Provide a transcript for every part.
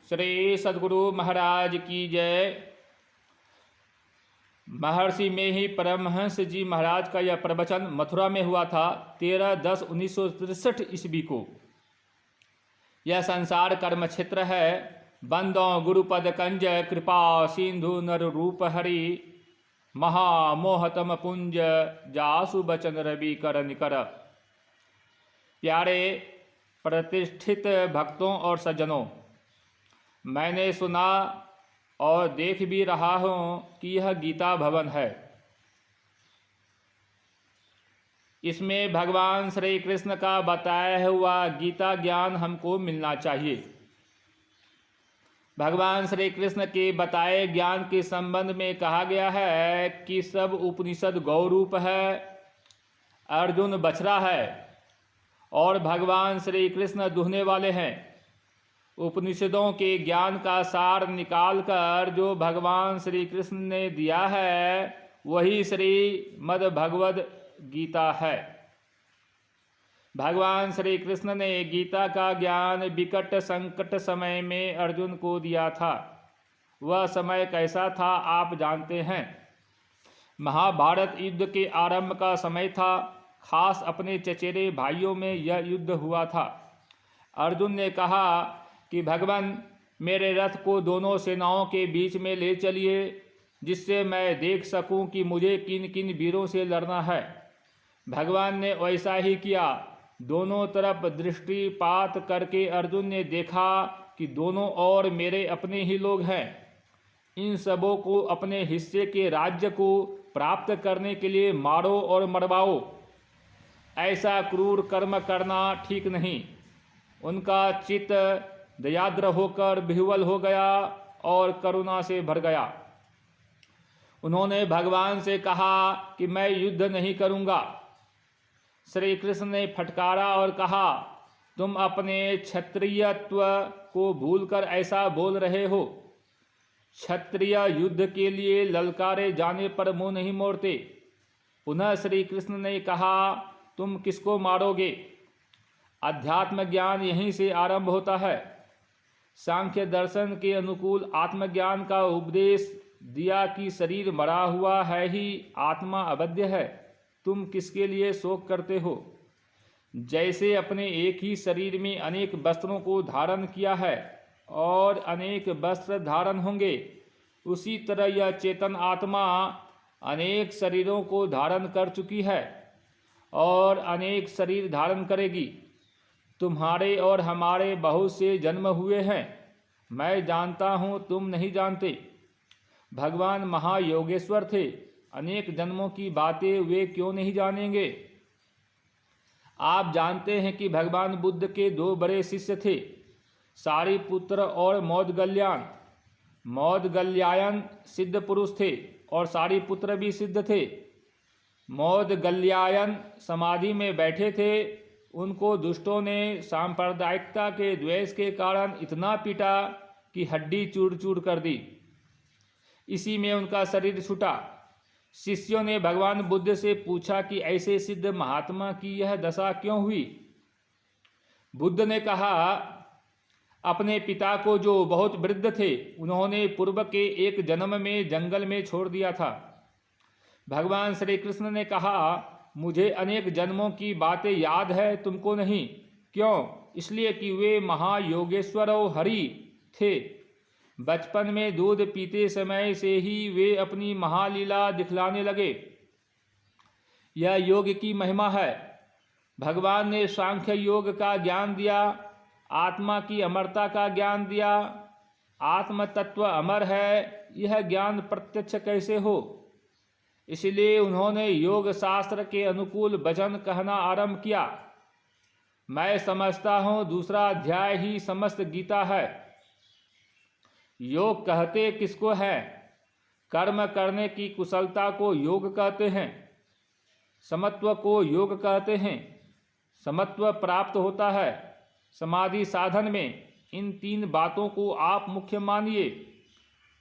श्री सद्गुरु महाराज की जय। महर्षि में ही परमहंस जी महाराज का यह प्रवचन मथुरा में हुआ था 13/10/1963 ईस्वी को। यह संसार कर्म क्षेत्र है। बंदों गुरुपद कंज कृपा सिंधु नर रूप हरि महामोहतम पुंज जासु बचन रवि कर निकर। प्यारे प्रतिष्ठित भक्तों और सज्जनों, मैंने सुना और देख भी रहा हूँ कि यह गीता भवन है। इसमें भगवान श्री कृष्ण का बताया हुआ गीता ज्ञान हमको मिलना चाहिए। भगवान श्री कृष्ण के बताए ज्ञान के संबंध में कहा गया है कि सब उपनिषद गौरूप है, अर्जुन बछड़ा है और भगवान श्री कृष्ण दुहने वाले हैं। उपनिषदों के ज्ञान का सार निकालकर जो भगवान श्री कृष्ण ने दिया है वही श्रीमद् भगवद गीता है। भगवान श्री कृष्ण ने गीता का ज्ञान विकट संकट समय में अर्जुन को दिया था। वह समय कैसा था आप जानते हैं। महाभारत युद्ध के आरंभ का समय था। खास अपने चचेरे भाइयों में यह युद्ध हुआ था। अर्जुन ने कहा कि भगवान मेरे रथ को दोनों सेनाओं के बीच में ले चलिए, जिससे मैं देख सकूं कि मुझे किन किन वीरों से लड़ना है। भगवान ने वैसा ही किया। दोनों तरफ दृष्टिपात करके अर्जुन ने देखा कि दोनों ओर मेरे अपने ही लोग हैं। इन सबों को अपने हिस्से के राज्य को प्राप्त करने के लिए मारो और मरवाओ। ऐसा क्रूर कर्म करना ठीक नहीं। उनका चित्त दयाद्र होकर विह्वल हो गया और करुणा से भर गया। उन्होंने भगवान से कहा कि मैं युद्ध नहीं करूंगा। श्री कृष्ण ने फटकारा और कहा, तुम अपने क्षत्रियत्व को भूलकर ऐसा बोल रहे हो। क्षत्रिय युद्ध के लिए ललकारे जाने पर मुंह नहीं मोड़ते। पुनः श्री कृष्ण ने कहा, तुम किसको मारोगे। अध्यात्म ज्ञान यहीं से आरंभ होता है। सांख्य दर्शन के अनुकूल आत्मज्ञान का उपदेश दिया कि शरीर मरा हुआ है ही, आत्मा अवध्य है। तुम किसके लिए शोक करते हो। जैसे अपने एक ही शरीर में अनेक वस्त्रों को धारण किया है और अनेक वस्त्र धारण होंगे, उसी तरह यह चेतन आत्मा अनेक शरीरों को धारण कर चुकी है और अनेक शरीर धारण करेगी। तुम्हारे और हमारे बहुत से जन्म हुए हैं। मैं जानता हूँ, तुम नहीं जानते। भगवान महायोगेश्वर थे। अनेक जन्मों की बातें वे क्यों नहीं जानेंगे। आप जानते हैं कि भगवान बुद्ध के दो बड़े शिष्य थे, सारिपुत्र और मौदगल्यायन। मौदगल्यायन सिद्ध पुरुष थे और सारिपुत्र भी सिद्ध थे। मौदगल्यायन समाधि में बैठे थे। उनको दुष्टों ने सांप्रदायिकता के द्वेष के कारण इतना पीटा कि हड्डी चूर चूर कर दी। इसी में उनका शरीर छूटा। शिष्यों ने भगवान बुद्ध से पूछा कि ऐसे सिद्ध महात्मा की यह दशा क्यों हुई। बुद्ध ने कहा, अपने पिता को जो बहुत वृद्ध थे, उन्होंने पूर्व के एक जन्म में जंगल में छोड़ दिया था। भगवान श्री कृष्ण ने कहा, मुझे अनेक जन्मों की बातें याद है, तुमको नहीं। क्यों? इसलिए कि वे महायोगेश्वर और हरि थे। बचपन में दूध पीते समय से ही वे अपनी महालीला दिखलाने लगे। यह योग की महिमा है। भगवान ने सांख्य योग का ज्ञान दिया, आत्मा की अमरता का ज्ञान दिया। आत्म तत्व अमर है, यह ज्ञान प्रत्यक्ष कैसे हो। इसलिए उन्होंने योग शास्त्र के अनुकूल वचन कहना आरंभ किया। मैं समझता हूँ दूसरा अध्याय ही समस्त गीता है। योग कहते किसको है? कर्म करने की कुशलता को योग कहते हैं। समत्व को योग कहते हैं। समत्व प्राप्त होता है समाधि साधन में। इन तीन बातों को आप मुख्य मानिए।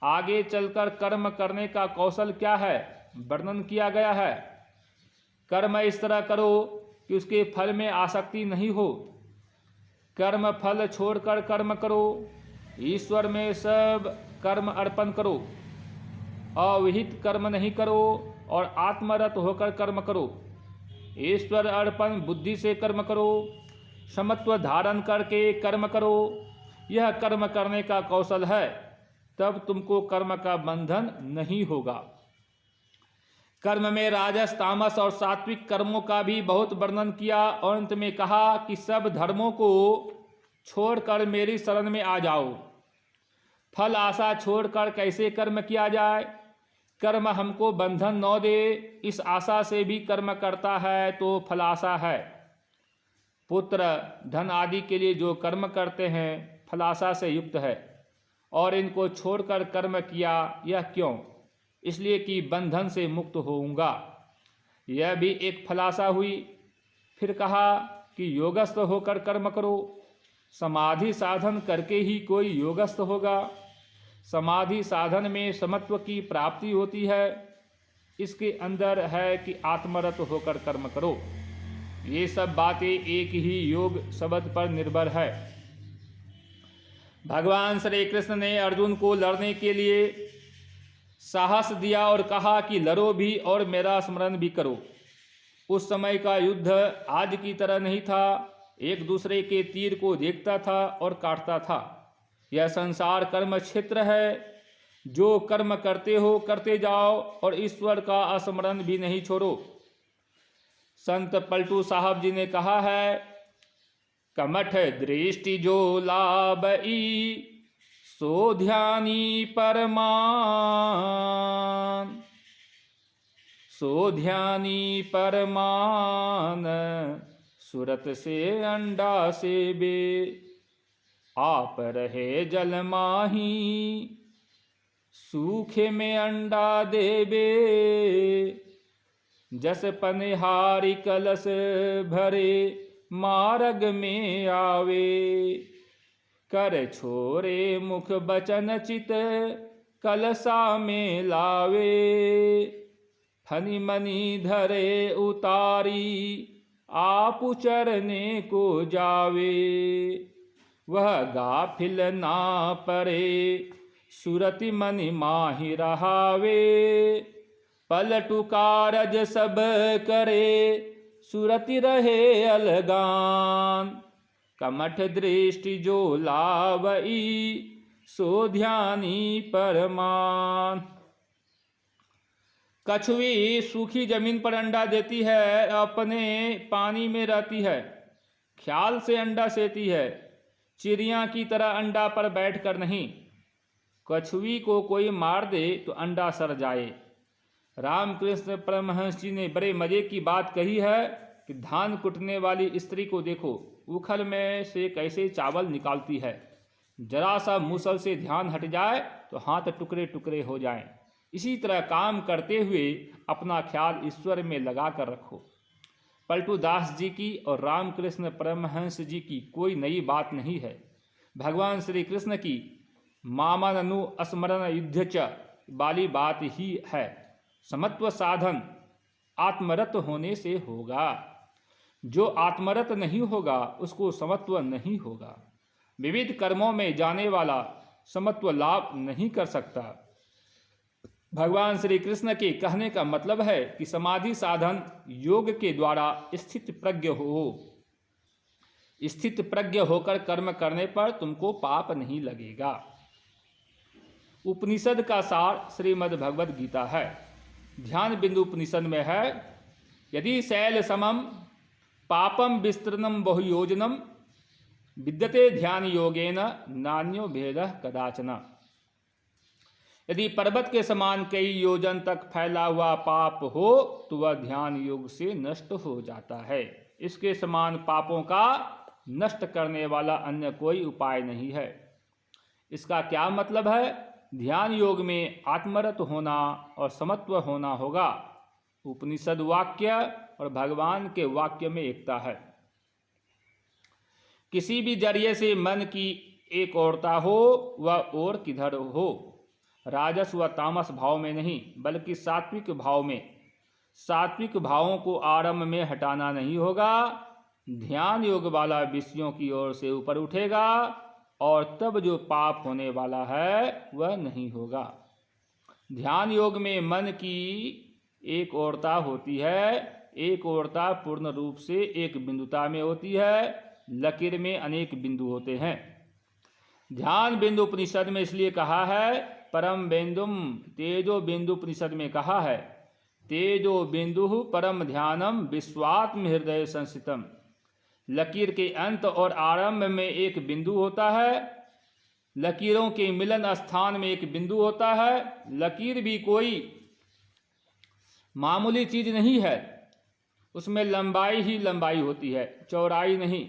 आगे चलकर कर्म करने का कौशल क्या है वर्णन किया गया है। कर्म इस तरह करो कि उसके फल में आसक्ति नहीं हो। कर्म फल छोड़कर कर्म करो। ईश्वर में सब कर्म अर्पण करो, अविहित कर्म नहीं करो और आत्मरत होकर कर्म करो। ईश्वर अर्पण बुद्धि से कर्म करो, समत्व धारण करके कर्म करो। यह कर्म करने का कौशल है, तब तुमको कर्म का बंधन नहीं होगा। कर्म में राजस, तामस और सात्विक कर्मों का भी बहुत वर्णन किया और अंत में कहा कि सब धर्मों को छोड़कर मेरी शरण में आ जाओ। फल आशा छोड़कर कैसे कर्म किया जाए? कर्म हमको बंधन न दे, इस आशा से भी कर्म करता है तो फल आशा है। पुत्र, धन आदि के लिए जो कर्म करते हैं फलाशा से युक्त है, और इनको छोड़कर कर्म किया, यह क्यों? इसलिए कि बंधन से मुक्त होऊंगा। यह भी एक फलाशा हुई। फिर कहा कि योगस्थ होकर कर्म करो। समाधि साधन करके ही कोई योगस्थ होगा। समाधि साधन में समत्व की प्राप्ति होती है। इसके अंदर है कि आत्मरत होकर कर्म करो। ये सब बातें एक ही योग शब्द पर निर्भर है। भगवान श्री कृष्ण ने अर्जुन को लड़ने के लिए साहस दिया और कहा कि लड़ो भी और मेरा स्मरण भी करो। उस समय का युद्ध आज की तरह नहीं था। एक दूसरे के तीर को देखता था और काटता था। यह संसार कर्म क्षेत्र है। जो कर्म करते हो करते जाओ और ईश्वर का स्मरण भी नहीं छोड़ो। संत पलटू साहब जी ने कहा है, कमठ दृष्टि जो लाभई सो ध्यानी परमान, सो ध्यानी परमान, सुरत से अंडा से बे, आप रहे जल माही, सूखे में अंडा देबे, जस पनिहारी कलश भरे मार्ग में आवे, कर छोरे मुख बचन चित कलसा में लावे, फनी मनी धरे उतारी आप चरने को जावे, वह गाफिल ना परे सुरति मनि माहि रहावे, पलटू कारज सब करे सुरति रहे अलगान, कमठ दृष्टि जो लावई सो ध्यानी परमान। कछुई सूखी जमीन पर अंडा देती है, अपने पानी में रहती है, ख्याल से अंडा सेती है, चिड़िया की तरह अंडा पर बैठकर नहीं। कछुई को कोई मार दे तो अंडा सड़ जाए। रामकृष्ण परमहंस जी ने बड़े मजे की बात कही है कि धान कुटने वाली स्त्री को देखो, उखल में से कैसे चावल निकालती है। जरा सा मूसल से ध्यान हट जाए तो हाथ टुकड़े टुकड़े हो जाएं। इसी तरह काम करते हुए अपना ख्याल ईश्वर में लगा कर रखो। पलटू दास जी की और रामकृष्ण परमहंस जी की कोई नई बात नहीं है। भगवान श्री कृष्ण की मामनु स्मरण युद्ध च वाली बात ही है। समत्व साधन आत्मरत होने से होगा। जो आत्मरत नहीं होगा उसको समत्व नहीं होगा। विविध कर्मों में जाने वाला समत्व लाभ नहीं कर सकता। भगवान श्री कृष्ण के कहने का मतलब है कि समाधि साधन योग के द्वारा स्थित प्रज्ञ हो। स्थित प्रज्ञ होकर कर्म करने पर तुमको पाप नहीं लगेगा। उपनिषद का सार श्रीमद् भगवद गीता है। ध्यान बिंदु उपनिषद में है, यदि शैल समम पापम विस्तृणम बहुयोजनम विद्यते ध्यान योगेन नान्यो भेदः कदाचन। यदि पर्वत के समान कई योजन तक फैला हुआ पाप हो तो वह ध्यान योग से नष्ट हो जाता है। इसके समान पापों का नष्ट करने वाला अन्य कोई उपाय नहीं है। इसका क्या मतलब है? ध्यान योग में आत्मरत होना और समत्व होना होगा। उपनिषद वाक्य और भगवान के वाक्य में एकता है। किसी भी जरिए से मन की एक ओरता हो, वह ओर किधर हो, राजस व तामस भाव में नहीं बल्कि सात्विक भाव में। सात्विक भावों को आरंभ में हटाना नहीं होगा। ध्यान योग वाला विषयों की ओर से ऊपर उठेगा। और तब जो पाप होने वाला है वह नहीं होगा। ध्यान योग में मन की एक ओरता होती है, एक ओरता पूर्ण रूप से एक बिंदुता में होती है, लकीर में अनेक बिंदु होते हैं। ध्यान बिंदु उपनिषद में इसलिए कहा है परम बिंदुम, तेजो बिंदु उपनिषद में कहा है तेजो बिंदु परम ध्यानम विश्वात्म हृदय संस्थितम। लकीर के अंत और आरंभ में एक बिंदु होता है, लकीरों के मिलन स्थान में एक बिंदु होता है। लकीर भी कोई मामूली चीज नहीं है, उसमें लंबाई ही लंबाई होती है, चौड़ाई नहीं।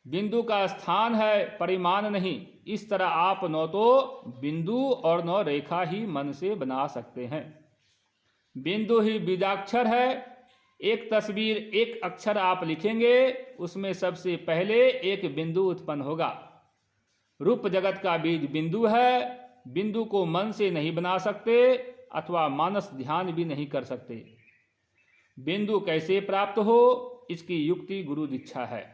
बिंदु का स्थान है, परिमाण नहीं। इस तरह आप न तो बिंदु और न रेखा ही मन से बना सकते हैं। बिंदु ही बीजाक्षर है। एक तस्वीर, एक अक्षर आप लिखेंगे, उसमें सबसे पहले एक बिंदु उत्पन्न होगा। रूप जगत का बीज बिंदु है। बिंदु को मन से नहीं बना सकते अथवा मानस ध्यान भी नहीं कर सकते। बिंदु कैसे प्राप्त हो, इसकी युक्ति गुरु दीक्षा है।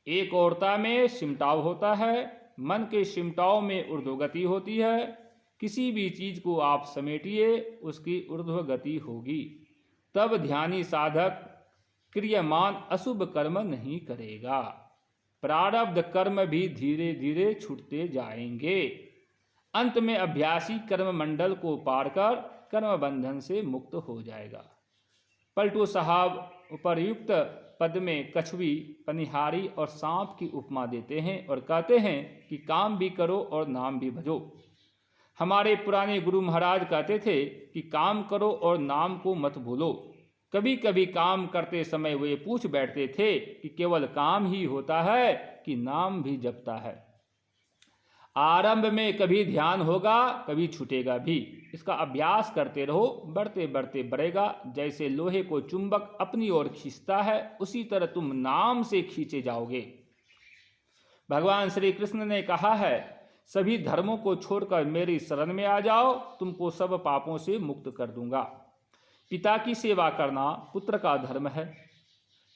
एक ओरता में सिमटाव होता है, मन के सिमटाव में ऊर्ध्वगति होती है। किसी भी चीज को आप समेटिए, उसकी ऊर्ध्वगति होगी। तब ध्यानी साधक क्रियमान अशुभ कर्म नहीं करेगा। प्रारब्ध कर्म भी धीरे धीरे छूटते जाएंगे। अंत में अभ्यासी कर्म मंडल को पार कर कर्म बंधन से मुक्त हो जाएगा। पलटू साहब उपर्युक्त पद में कछुई, पनिहारी और सांप की उपमा देते हैं और कहते हैं कि काम भी करो और नाम भी भजो। हमारे पुराने गुरु महाराज कहते थे कि काम करो और नाम को मत भूलो। कभी कभी काम करते समय वे पूछ बैठते थे कि केवल काम ही होता है कि नाम भी जपता है। आरंभ में कभी ध्यान होगा, कभी छूटेगा भी। इसका अभ्यास करते रहो, बढ़ते बढ़ते बढ़ेगा। जैसे लोहे को चुंबक अपनी ओर खींचता है, उसी तरह तुम नाम से खींचे जाओगे। भगवान श्री कृष्ण ने कहा है सभी धर्मों को छोड़कर मेरी शरण में आ जाओ, तुमको सब पापों से मुक्त कर दूंगा। पिता की सेवा करना पुत्र का धर्म है।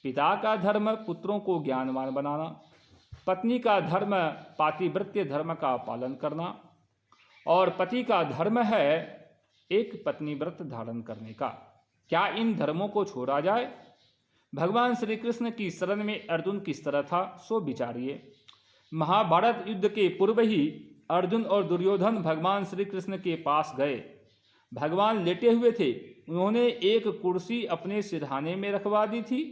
पिता का धर्म पुत्रों को ज्ञानवान बनाना। पत्नी का धर्म पातिव्रत्य धर्म का पालन करना। और पति का धर्म है एक पत्नी व्रत धारण करने का। क्या इन धर्मों को छोड़ा जाए? भगवान श्री कृष्ण की शरण में अर्जुन किस तरह था, सो विचारिए। महाभारत युद्ध के पूर्व ही अर्जुन और दुर्योधन भगवान श्री कृष्ण के पास गए। भगवान लेटे हुए थे। उन्होंने एक कुर्सी अपने सिरहाने में रखवा दी थी।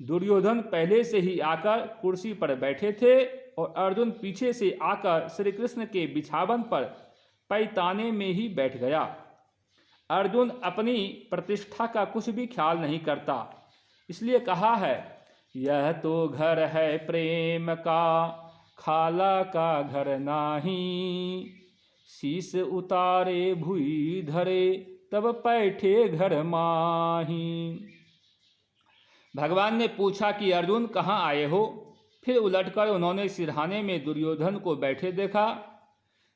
दुर्योधन पहले से ही आकर कुर्सी पर बैठे थे और अर्जुन पीछे से आकर श्री कृष्ण के बिछावन पर पैताने में ही बैठ गया। अर्जुन अपनी प्रतिष्ठा का कुछ भी ख्याल नहीं करता, इसलिए कहा है यह तो घर है प्रेम का, खाला का घर नाही। शीस उतारे भुई धरे, तब बैठे घर माही। भगवान ने पूछा कि अर्जुन कहाँ आए हो? फिर उलटकर उन्होंने सिरहाने में दुर्योधन को बैठे देखा।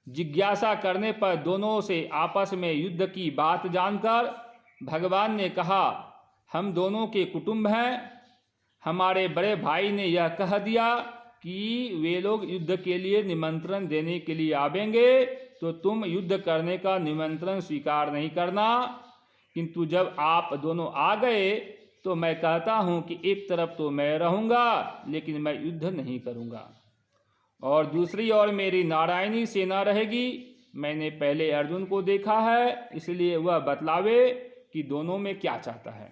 जिज्ञासा करने पर दोनों से आपस में युद्ध की बात जानकर भगवान ने कहा हम दोनों के कुटुंब हैं। हमारे बड़े भाई ने यह कह दिया कि वे लोग युद्ध के लिए निमंत्रण देने के लिए आवेंगे, तो तुम युद्ध करने का निमंत्रण स्वीकार नहीं करना। किंतु जब आप दोनों आ गए तो मैं कहता हूं कि एक तरफ तो मैं रहूंगा, लेकिन मैं युद्ध नहीं करूंगा, और दूसरी ओर मेरी नारायणी सेना रहेगी। मैंने पहले अर्जुन को देखा है, इसलिए वह बतलावे कि दोनों में क्या चाहता है।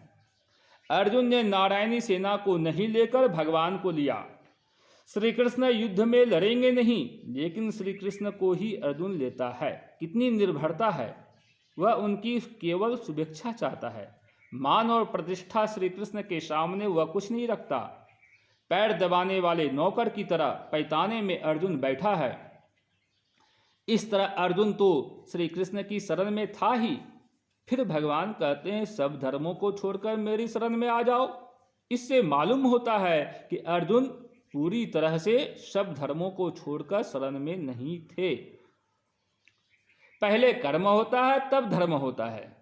अर्जुन ने नारायणी सेना को नहीं लेकर भगवान को लिया। श्री कृष्ण युद्ध में लड़ेंगे नहीं, लेकिन श्री कृष्ण को ही अर्जुन लेता है। कितनी निर्भरता है! वह उनकी केवल शुभेच्छा चाहता है। मान और प्रतिष्ठा श्री कृष्ण के सामने वह कुछ नहीं रखता। पैर दबाने वाले नौकर की तरह पैताने में अर्जुन बैठा है। इस तरह अर्जुन तो श्री कृष्ण की शरण में था ही। फिर भगवान कहते हैं सब धर्मों को छोड़कर मेरी शरण में आ जाओ। इससे मालूम होता है कि अर्जुन पूरी तरह से सब धर्मों को छोड़कर शरण में नहीं थे। पहले कर्म होता है, तब धर्म होता है।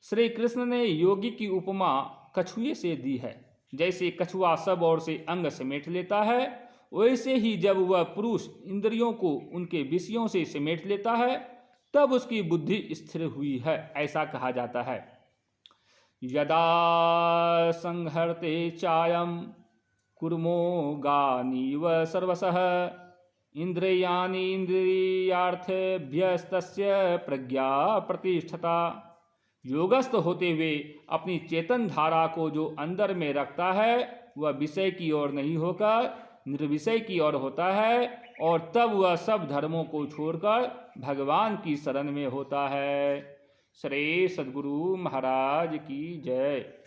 श्री कृष्ण ने योगी की उपमा कछुए से दी है। जैसे कछुआ सब ओर से अंग समेट लेता है, वैसे ही जब वह पुरुष इंद्रियों को उनके विषयों से समेट लेता है तब उसकी बुद्धि स्थिर हुई है, ऐसा कहा जाता है। यदा संहर्ते चायम कुर्मो गानीव सर्वशः इंद्रियाणि इंद्रियार्थेभ्यस्तस्य प्रज्ञा प्रतिष्ठता। योगस्थ होते हुए अपनी चेतन धारा को जो अंदर में रखता है वह विषय की ओर नहीं होकर निर्विषय की ओर होता है और तब वह सब धर्मों को छोड़कर भगवान की शरण में होता है। श्री सद्गुरु महाराज की जय।